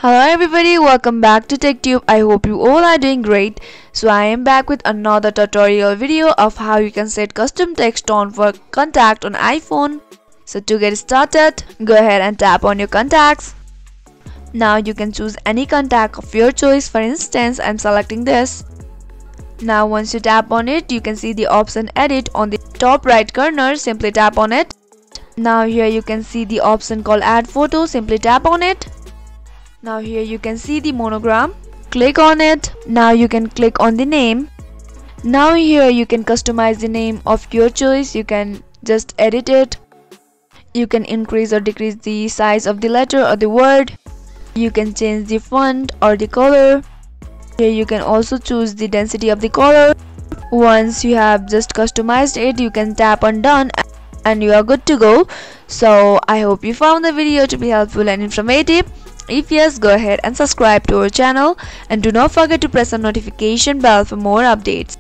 Hello everybody, welcome back to TechTube. I hope you all are doing great. So I am back with another tutorial video of how you can set custom text tone for contact on iPhone. So to get started, go ahead and tap on your contacts. Now you can choose any contact of your choice. For instance, I'm selecting this. Now once you tap on it, you can see the option edit on the top right corner. Simply tap on it. Now here you can see the option called add photo. Simply tap on it. Now here you can see the monogram. Click on it. Now you can click on the name. Now here you can customize the name of your choice. You can just edit it. You can increase or decrease the size of the letter or the word. You can change the font or the color. Here you can also choose the density of the color. Once you have just customized it, you can tap on done and you are good to go. So I hope you found the video to be helpful and informative. If yes, go ahead and subscribe to our channel and do not forget to press the notification bell for more updates.